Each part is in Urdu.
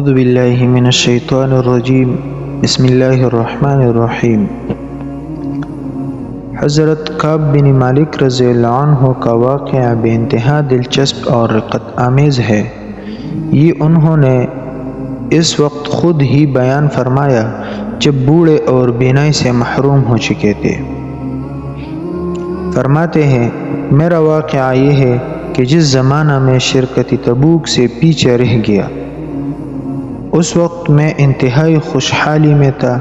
اعوذ باللہ من الشیطان الرجیم بسم اللہ الرحمن الرحیم۔ حضرت کعب بن مالک رضی اللہ عنہ کا واقعہ بے انتہا دلچسپ اور رقت آمیز ہے۔ یہ انہوں نے اس وقت خود ہی بیان فرمایا جب بوڑھے اور بینائی سے محروم ہو چکے تھے۔ فرماتے ہیں، میرا واقعہ یہ ہے کہ جس زمانہ میں شرکت تبوک سے پیچھے رہ گیا، اس وقت میں انتہائی خوشحالی میں تھا۔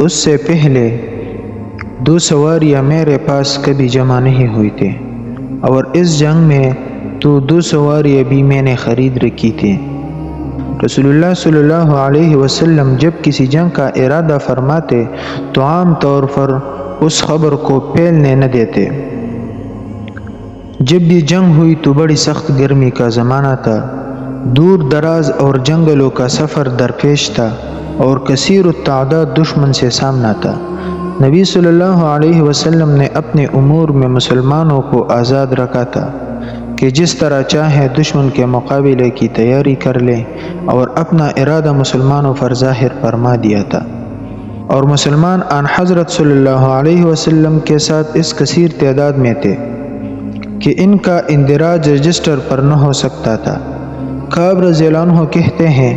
اس سے پہلے 2 سواریاں میرے پاس کبھی جمع نہیں ہوئی تھی، اور اس جنگ میں تو 2 سواریاں بھی میں نے خرید رکھی تھی۔ رسول اللہ صلی اللہ علیہ وسلم جب کسی جنگ کا ارادہ فرماتے تو عام طور پر اس خبر کو پھیلنے نہ دیتے۔ جب یہ جنگ ہوئی تو بڑی سخت گرمی کا زمانہ تھا، دور دراز اور جنگلوں کا سفر درپیش تھا، اور کثیر التعداد دشمن سے سامنا تھا۔ نبی صلی اللہ علیہ وسلم نے اپنے امور میں مسلمانوں کو آزاد رکھا تھا کہ جس طرح چاہے دشمن کے مقابلے کی تیاری کر لیں، اور اپنا ارادہ مسلمانوں پر ظاہر فرما دیا تھا۔ اور مسلمان آن حضرت صلی اللہ علیہ وسلم کے ساتھ اس کثیر تعداد میں تھے کہ ان کا اندراج رجسٹر پر نہ ہو سکتا تھا۔ کعب رضی اللہ عنہ کہتے ہیں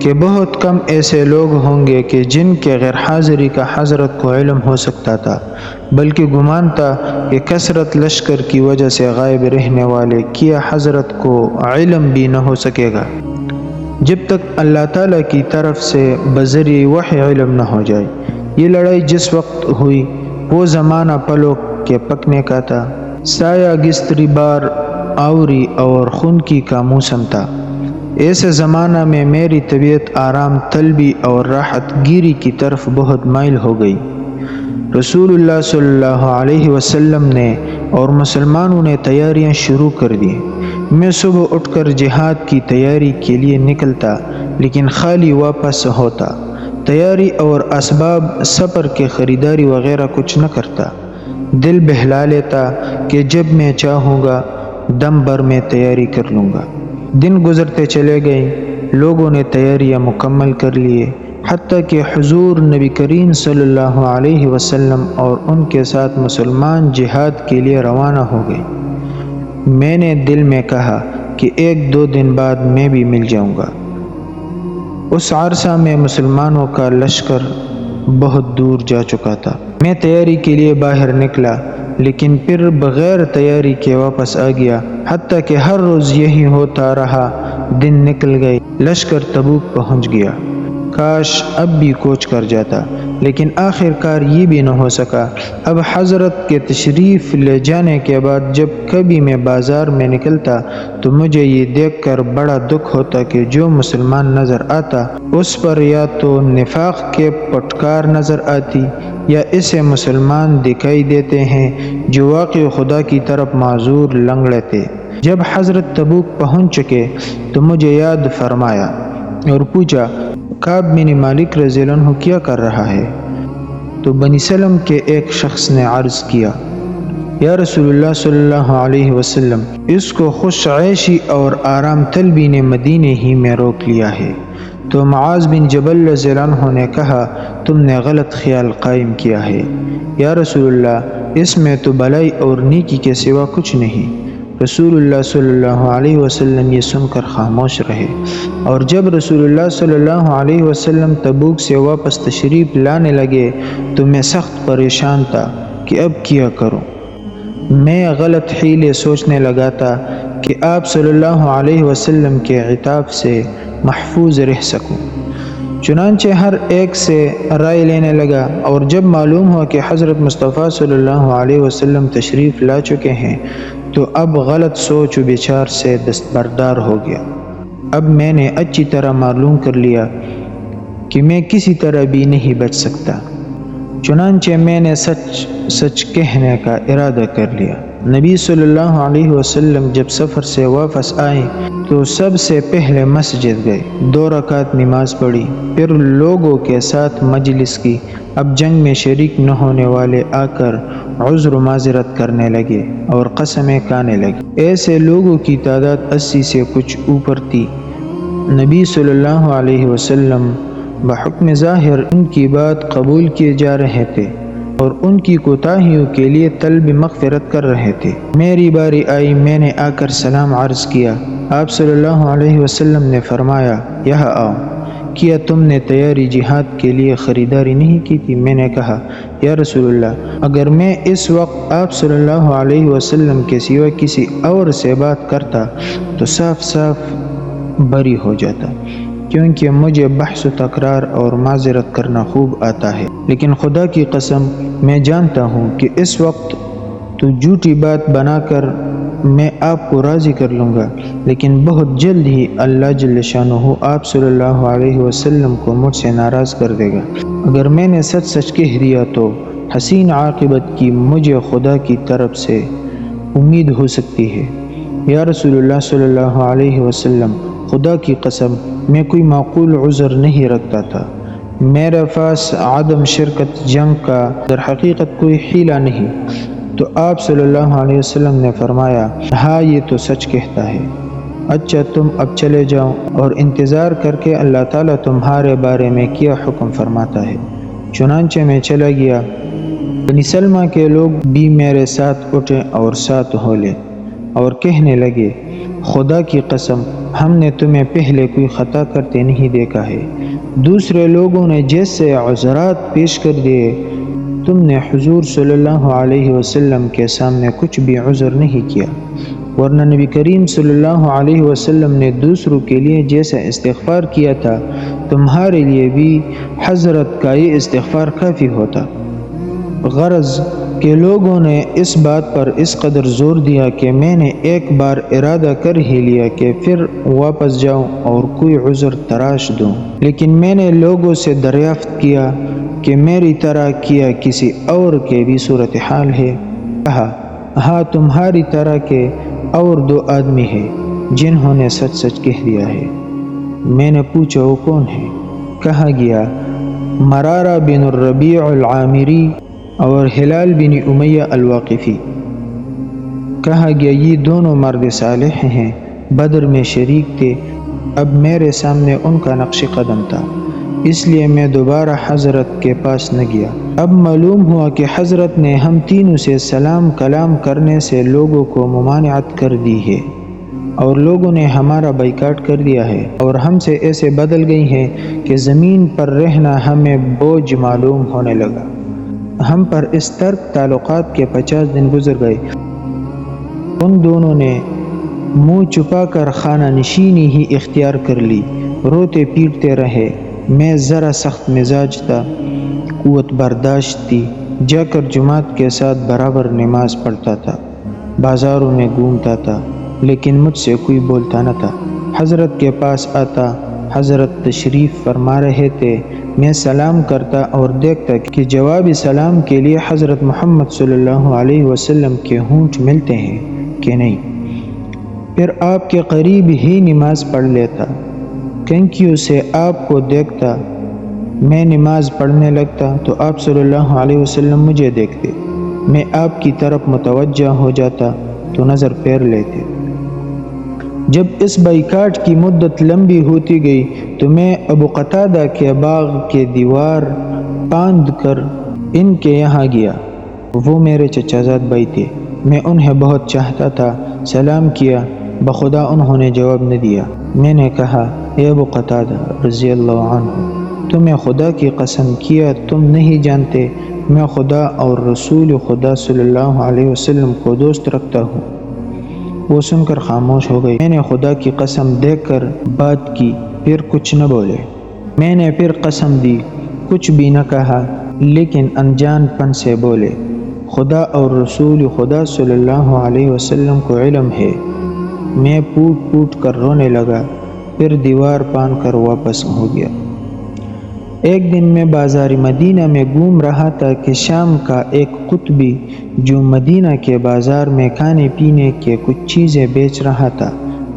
کہ بہت کم ایسے لوگ ہوں گے کہ جن کے غیر حاضری کا حضرت کو علم ہو سکتا تھا، بلکہ گمان تھا کہ کثرت لشکر کی وجہ سے غائب رہنے والے کیا حضرت کو علم بھی نہ ہو سکے گا، جب تک اللہ تعالیٰ کی طرف سے بذریعہ وحی علم نہ ہو جائے۔ یہ لڑائی جس وقت ہوئی وہ زمانہ پلوں کے پکنے کا تھا، سایہ گستری بار آوری اور خنکی کا موسم تھا۔ ایسے زمانہ میں میری طبیعت آرام طلبی اور راحت گیری کی طرف بہت مائل ہو گئی۔ رسول اللہ صلی اللہ علیہ وسلم نے اور مسلمانوں نے تیاریاں شروع کر دی۔ میں صبح اٹھ کر جہاد کی تیاری کے لیے نکلتا، لیکن خالی واپس ہوتا۔ تیاری اور اسباب سفر کے خریداری وغیرہ کچھ نہ کرتا۔ دل بہلا لیتا کہ جب میں چاہوں گا دم بھر میں تیاری کر لوں گا۔ دن گزرتے چلے گئے، لوگوں نے تیاریاں مکمل کر لیے، حتیٰ کہ حضور نبی کریم صلی اللہ علیہ وسلم اور ان کے ساتھ مسلمان جہاد کے لیے روانہ ہو گئے۔ میں نے دل میں کہا کہ 1-2 دن بعد میں بھی مل جاؤں گا۔ اس عرصہ میں مسلمانوں کا لشکر بہت دور جا چکا تھا۔ میں تیاری کے لیے باہر نکلا، لیکن پھر بغیر تیاری کے واپس آ گیا، حتیٰ کہ ہر روز یہی ہوتا رہا۔ دن نکل گئے، لشکر تبوک پہنچ گیا۔ کاش اب بھی کوچ کر جاتا، لیکن آخر کار یہ بھی نہ ہو سکا۔ اب حضرت کے تشریف لے جانے کے بعد جب کبھی میں بازار میں نکلتا تو مجھے یہ دیکھ کر بڑا دکھ ہوتا کہ جو مسلمان نظر آتا اس پر یا تو نفاق کے پٹکار نظر آتی، یا اسے مسلمان دکھائی دیتے ہیں جو واقعی خدا کی طرف معذور لنگڑے تھے۔ جب حضرت تبوک پہنچ چکے تو مجھے یاد فرمایا اور پوچھا، کعب بن مالک رضی اللہ عنہ کیا کر رہا ہے؟ تو بنی سلم کے ایک شخص نے عرض کیا، یا رسول اللہ صلی اللہ علیہ وسلم، اس کو خوش عیشی اور آرام طلبی نے مدینے ہی میں روک لیا ہے۔ تو معاذ بن جبل رضی اللہ عنہ نے کہا، تم نے غلط خیال قائم کیا ہے، یا رسول اللہ، اس میں تو بلائی اور نیکی کے سوا کچھ نہیں۔ رسول اللہ صلی اللہ علیہ وسلم یہ سن کر خاموش رہے، اور جب رسول اللہ صلی اللہ علیہ وسلم تبوک سے واپس تشریف لانے لگے تو میں سخت پریشان تھا کہ اب کیا کروں۔ میں غلط حیلے سوچنے لگا تھا کہ آپ صلی اللہ علیہ وسلم کے عتاب سے محفوظ رہ سکوں۔ چنانچہ ہر ایک سے رائے لینے لگا، اور جب معلوم ہوا کہ حضرت مصطفیٰ صلی اللہ علیہ وسلم تشریف لا چکے ہیں تو اب غلط سوچ و بچار سے دستبردار ہو گیا۔ اب میں نے اچھی طرح معلوم کر لیا کہ میں کسی طرح بھی نہیں بچ سکتا۔ چنانچہ میں نے سچ سچ کہنے کا ارادہ کر لیا۔ نبی صلی اللہ علیہ وسلم جب سفر سے واپس آئے تو سب سے پہلے مسجد گئے، 2 رکعت نماز پڑھی، پھر لوگوں کے ساتھ مجلس کی۔ اب جنگ میں شریک نہ ہونے والے آ کر عذر و معذرت کرنے لگے اور قسمیں کھانے لگے۔ ایسے لوگوں کی تعداد 80 سے کچھ اوپر تھی۔ نبی صلی اللہ علیہ وسلم بحکم ظاہر ان کی بات قبول کیے جا رہے تھے اور ان کی کوتاہیوں کے لیے طلب مغفرت کر رہے تھے۔ میری باری آئی، میں نے آ کر سلام عرض کیا۔ آپ صلی اللہ علیہ وسلم نے فرمایا، یہاں آؤ، کیا تم نے تیاری جہاد کے لیے خریداری نہیں کی تھی؟ میں نے کہا، یا رسول اللہ، اگر میں اس وقت آپ صلی اللہ علیہ وسلم کے سوا کسی اور سے بات کرتا تو صاف صاف بری ہو جاتا، کیونکہ مجھے بحث و تکرار اور معذرت کرنا خوب آتا ہے، لیکن خدا کی قسم میں جانتا ہوں کہ اس وقت تو جھوٹی بات بنا کر میں آپ کو راضی کر لوں گا، لیکن بہت جلد ہی اللہ جل شانہ آپ صلی اللہ علیہ وسلم کو مجھ سے ناراض کر دے گا۔ اگر میں نے سچ سچ کہہ دیا تو حسین عاقبت کی مجھے خدا کی طرف سے امید ہو سکتی ہے۔ یا رسول اللہ صلی اللہ علیہ وسلم، خدا کی قسم میں کوئی معقول عذر نہیں رکھتا تھا، میرے پاس عدم شرکت جنگ کا در حقیقت کوئی حیلہ نہیں۔ تو آپ صلی اللہ علیہ وسلم نے فرمایا، ہاں یہ تو سچ کہتا ہے، اچھا تم اب چلے جاؤ اور انتظار کر کے اللہ تعالیٰ تمہارے بارے میں کیا حکم فرماتا ہے۔ چنانچہ میں چلا گیا۔ بنی سلمہ کے لوگ بھی میرے ساتھ اٹھے اور ساتھ ہولے اور کہنے لگے، خدا کی قسم ہم نے تمہیں پہلے کوئی خطا کرتے نہیں دیکھا ہے۔ دوسرے لوگوں نے جیسے عذرات پیش کر دیے، تم نے حضور صلی اللہ علیہ وسلم کے سامنے کچھ بھی عذر نہیں کیا، ورنہ نبی کریم صلی اللہ علیہ وسلم نے دوسروں کے لیے جیسا استغفار کیا تھا، تمہارے لیے بھی حضرت کا یہ استغفار کافی ہوتا۔ غرض کہ لوگوں نے اس بات پر اس قدر زور دیا کہ میں نے ایک بار ارادہ کر ہی لیا کہ پھر واپس جاؤں اور کوئی عذر تراش دوں، لیکن میں نے لوگوں سے دریافت کیا کہ میری طرح کیا کسی اور کے بھی صورتحال ہے؟ کہا، ہاں تمہاری طرح کے اور 2 آدمی ہیں جنہوں نے سچ سچ کہہ دیا ہے۔ میں نے پوچھا، وہ کون ہے؟ کہا گیا، مرارہ بن الربیع العامری اور ہلال بن امیہ الواقفی۔ کہا گیا، یہ دونوں مرد صالح ہیں، بدر میں شریک تھے۔ اب میرے سامنے ان کا نقش قدم تھا، اس لیے میں دوبارہ حضرت کے پاس نہ گیا۔ اب معلوم ہوا کہ حضرت نے ہم تینوں سے سلام کلام کرنے سے لوگوں کو ممانعت کر دی ہے، اور لوگوں نے ہمارا بائیکاٹ کر دیا ہے، اور ہم سے ایسے بدل گئی ہیں کہ زمین پر رہنا ہمیں بوجھ معلوم ہونے لگا۔ ہم پر اس ترک تعلقات کے 50 دن گزر گئے۔ ان دونوں نے منہ چھپا کر خانہ نشینی ہی اختیار کر لی، روتے پیٹتے رہے۔ میں ذرا سخت مزاج تھا، قوت برداشت تھی، جا کر جماعت کے ساتھ برابر نماز پڑھتا تھا، بازاروں میں گھومتا تھا، لیکن مجھ سے کوئی بولتا نہ تھا۔ حضرت کے پاس آتا، حضرت تشریف فرما رہے تھے، میں سلام کرتا اور دیکھتا کہ جواب سلام کے لیے حضرت محمد صلی اللہ علیہ وسلم کے ہونٹ ملتے ہیں کہ نہیں۔ پھر آپ کے قریب ہی نماز پڑھ لیتا، کنکیوں سے آپ کو دیکھتا۔ میں نماز پڑھنے لگتا تو آپ صلی اللہ علیہ وسلم مجھے دیکھتے، میں آپ کی طرف متوجہ ہو جاتا تو نظر پھیر لیتے۔ جب اس بائیکاٹ کی مدت لمبی ہوتی گئی تو میں ابو قتادہ کے باغ کے دیوار باندھ کر ان کے یہاں گیا۔ وہ میرے چچا زاد بھائی تھے، میں انہیں بہت چاہتا تھا۔ سلام کیا، بخدا انہوں نے جواب نہ دیا۔ میں نے کہا، اے ابو قتادہ رضی اللہ عنہ، تمہیں خدا کی قسم کیا تم نہیں جانتے میں خدا اور رسول خدا صلی اللہ علیہ وسلم کو دوست رکھتا ہوں۔ وہ سن کر خاموش ہو گئی۔ میں نے خدا کی قسم دے کر بات کی، پھر کچھ نہ بولے۔ میں نے پھر قسم دی، کچھ بھی نہ کہا، لیکن انجان پن سے بولے، خدا اور رسول خدا صلی اللہ علیہ وسلم کو علم ہے۔ میں پوٹ پوٹ کر رونے لگا، پھر دیوار پان کر واپس ہو گیا۔ ایک دن میں بازار مدینہ میں گھوم رہا تھا کہ شام کا ایک قطبی جو مدینہ کے بازار میں کھانے پینے کے کچھ چیزیں بیچ رہا تھا،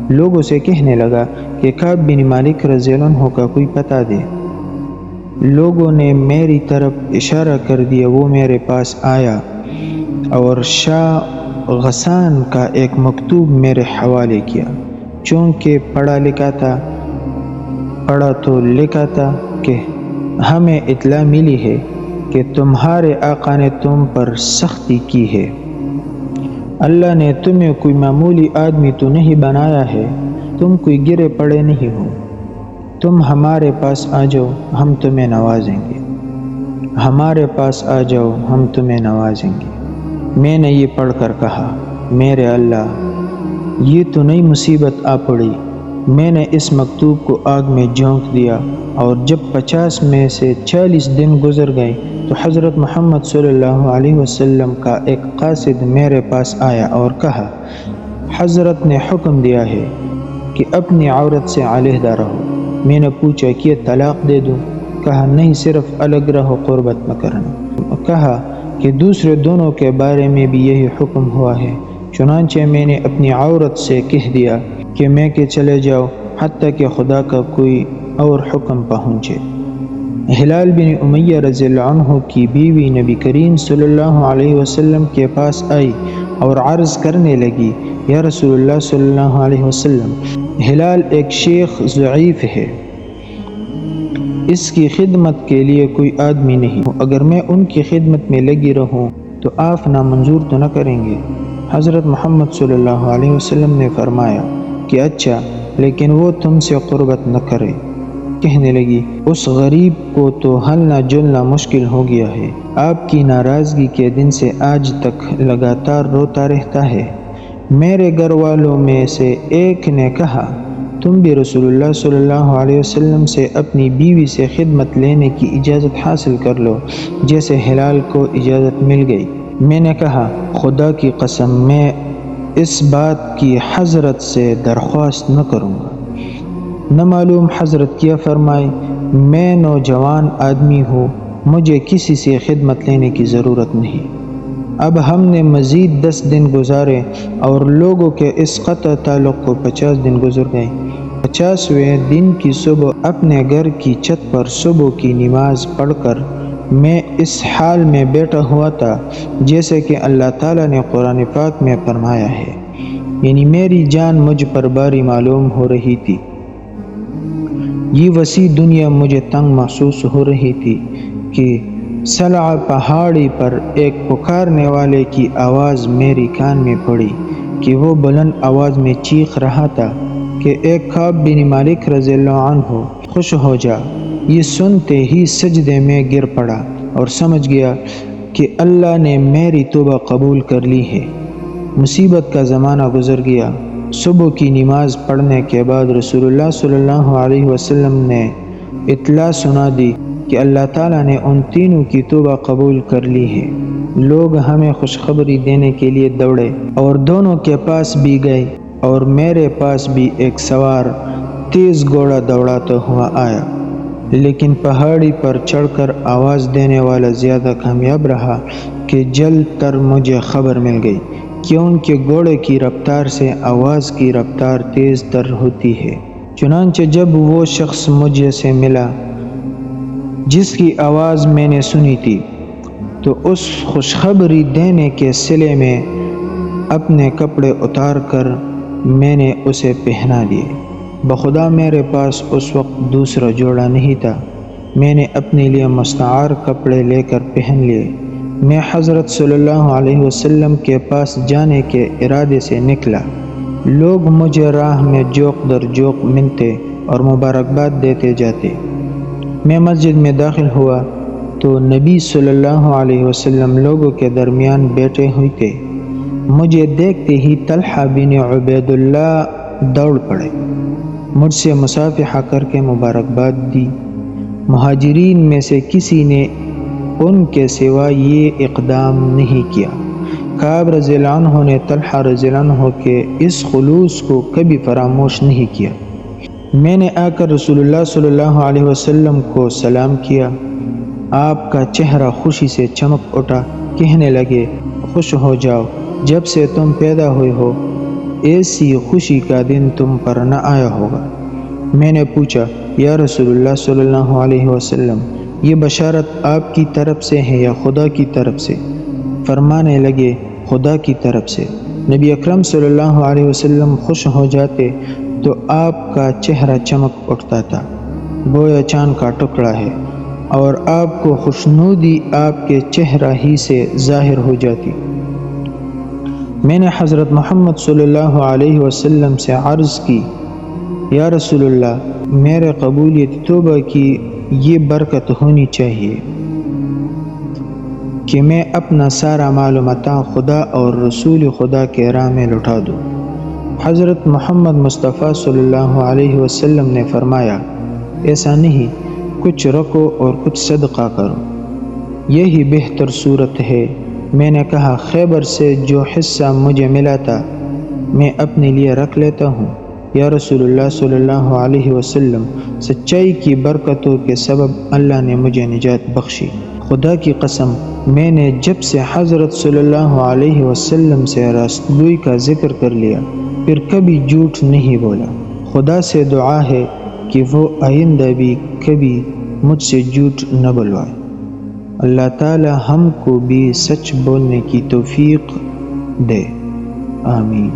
لوگوں سے کہنے لگا کہ کعب بن مالک رضی اللہ عنہ کا کوئی پتہ دے۔ لوگوں نے میری طرف اشارہ کر دیا، وہ میرے پاس آیا اور شاہ غسان کا ایک مکتوب میرے حوالے کیا۔ چونکہ پڑھا لکھا تھا پڑھا تو لکھا تھا کہ ہمیں اطلاع ملی ہے کہ تمہارے آقا نے تم پر سختی کی ہے۔ اللہ نے تمہیں کوئی معمولی آدمی تو نہیں بنایا ہے، تم کوئی گرے پڑے نہیں ہو۔ تم ہمارے پاس آ جاؤ، ہم تمہیں نوازیں گے۔ ہمارے پاس آ جاؤ، ہم تمہیں نوازیں گے۔ میں نے یہ پڑھ کر کہا، میرے اللہ، یہ تو نئی مصیبت آ پڑی۔ میں نے اس مکتوب کو آگ میں جھونک دیا، اور جب 50 میں سے 40 دن گزر گئے تو حضرت محمد صلی اللہ علیہ وسلم کا ایک قاصد میرے پاس آیا اور کہا، حضرت نے حکم دیا ہے کہ اپنی عورت سے علیحدہ رہو۔ میں نے پوچھا کہ طلاق دے دوں؟ کہا نہیں، صرف الگ رہو، قربت نہ کرنا۔ کہا کہ دوسرے دونوں کے بارے میں بھی یہی حکم ہوا ہے۔ چنانچہ میں نے اپنی عورت سے کہہ دیا کہ میں کہ چلے جاؤ حتیٰ کہ خدا کا کوئی اور حکم پہنچے۔ ہلال بن امیہ رضی اللہ عنہ کی بیوی نبی کریم صلی اللہ علیہ وسلم کے پاس آئی اور عرض کرنے لگی، یا رسول اللہ صلی اللہ علیہ وسلم، ہلال ایک شیخ ضعیف ہے، اس کی خدمت کے لیے کوئی آدمی نہیں، اگر میں ان کی خدمت میں لگی رہوں تو آپ نامنظور تو نہ کریں گے؟ حضرت محمد صلی اللہ علیہ وسلم نے فرمایا کہ اچھا، لیکن وہ تم سے قربت نہ کرے۔ کہنے لگی، اس غریب کو تو ہلنا جلنا مشکل ہو گیا ہے، آپ کی ناراضگی کے دن سے آج تک لگاتار روتا رہتا ہے۔ میرے گھر والوں میں سے ایک نے کہا، تم بھی رسول اللہ صلی اللہ علیہ وسلم سے اپنی بیوی سے خدمت لینے کی اجازت حاصل کر لو، جیسے ہلال کو اجازت مل گئی۔ میں نے کہا، خدا کی قسم، میں اس بات کی حضرت سے درخواست نہ کروں گا۔ نہ معلوم حضرت کیا فرمائے، میں نوجوان آدمی ہوں، مجھے کسی سے خدمت لینے کی ضرورت نہیں۔ اب ہم نے مزید 10 دن گزارے اور لوگوں کے اس قطع تعلق کو 50 دن گزر گئے۔ 50ویں دن کی صبح اپنے گھر کی چھت پر صبح کی نماز پڑھ کر میں اس حال میں بیٹھا ہوا تھا جیسے کہ اللہ تعالیٰ نے قرآن پاک میں فرمایا ہے، یعنی میری جان مجھ پر باری معلوم ہو رہی تھی۔ یہ وسیع دنیا مجھے تنگ محسوس ہو رہی تھی کہ سلع پہاڑی پر ایک پکارنے والے کی آواز میری کان میں پڑی کہ وہ بلند آواز میں چیخ رہا تھا کہ ایک کعب بن مالک رضی اللہ عنہ، خوش ہو جا۔ یہ سنتے ہی سجدے میں گر پڑا اور سمجھ گیا کہ اللہ نے میری توبہ قبول کر لی ہے۔ مصیبت کا زمانہ گزر گیا۔ صبح کی نماز پڑھنے کے بعد رسول اللہ صلی اللہ علیہ وسلم نے اطلاع سنا دی کہ اللہ تعالیٰ نے ان تینوں کی توبہ قبول کر لی ہے۔ لوگ ہمیں خوشخبری دینے کے لیے دوڑے اور دونوں کے پاس بھی گئے، اور میرے پاس بھی ایک سوار تیز گھوڑا دوڑاتا ہوا آیا، لیکن پہاڑی پر چڑھ کر آواز دینے والا زیادہ کامیاب رہا کہ جلد تر مجھے خبر مل گئی، کیونکہ گھوڑے کی رفتار سے آواز کی رفتار تیز تر ہوتی ہے۔ چنانچہ جب وہ شخص مجھے سے ملا جس کی آواز میں نے سنی تھی، تو اس خوشخبری دینے کے صلے میں اپنے کپڑے اتار کر میں نے اسے پہنا دیے۔ بخدا میرے پاس اس وقت دوسرا جوڑا نہیں تھا، میں نے اپنے لیے مستعار کپڑے لے کر پہن لیے۔ میں حضرت صلی اللہ علیہ وسلم کے پاس جانے کے ارادے سے نکلا۔ لوگ مجھے راہ میں جوق در جوق ملتے اور مبارکباد دیتے جاتے۔ میں مسجد میں داخل ہوا تو نبی صلی اللہ علیہ وسلم لوگوں کے درمیان بیٹھے ہوئے تھے۔ مجھے دیکھتے ہی طلحہ بن عبید اللہ دوڑ پڑے، مجھ سے مصافحہ کر کے مبارکباد دی۔ مہاجرین میں سے کسی نے ان کے سوا یہ اقدام نہیں کیا۔ کعب رضی اللہ عنہ نے طلحہ رضی اللہ عنہ کے اس خلوص کو کبھی فراموش نہیں کیا۔ میں نے آ کر رسول اللہ صلی اللہ علیہ وسلم کو سلام کیا۔ آپ کا چہرہ خوشی سے چمک اٹھا، کہنے لگے، خوش ہو جاؤ، جب سے تم پیدا ہوئے ہو ایسی خوشی کا دن تم پر نہ آیا ہوگا۔ میں نے پوچھا، یا رسول اللہ صلی اللہ علیہ وسلم، یہ بشارت آپ کی طرف سے ہے یا خدا کی طرف سے؟ فرمانے لگے، خدا کی طرف سے۔ نبی اکرم صلی اللہ علیہ وسلم خوش ہو جاتے تو آپ کا چہرہ چمک اٹھتا تھا۔ گویا چاند کا ٹکڑا ہے، اور آپ کو خوشنودی آپ کے چہرہ ہی سے ظاہر ہو جاتی۔ میں نے حضرت محمد صلی اللہ علیہ وسلم سے عرض کی، یا رسول اللہ، میرے قبولیت توبہ کی یہ برکت ہونی چاہیے کہ میں اپنا سارا مال و متاع خدا اور رسول خدا کے راہ میں لٹا دوں۔ حضرت محمد مصطفیٰ صلی اللہ علیہ وسلم نے فرمایا، ایسا نہیں، کچھ رکو اور کچھ صدقہ کرو، یہی بہتر صورت ہے۔ میں نے کہا، خیبر سے جو حصہ مجھے ملا تھا میں اپنے لیے رکھ لیتا ہوں۔ یا رسول اللہ صلی اللہ علیہ وسلم، سچائی کی برکتوں کے سبب اللہ نے مجھے نجات بخشی۔ خدا کی قسم، میں نے جب سے حضرت صلی اللہ علیہ وسلم سے راست گوئی کا ذکر کر لیا پھر کبھی جھوٹ نہیں بولا۔ خدا سے دعا ہے کہ وہ آئندہ بھی کبھی مجھ سے جھوٹ نہ بلوائے۔ اللہ تعالی ہم کو بھی سچ بولنے کی توفیق دے، آمین۔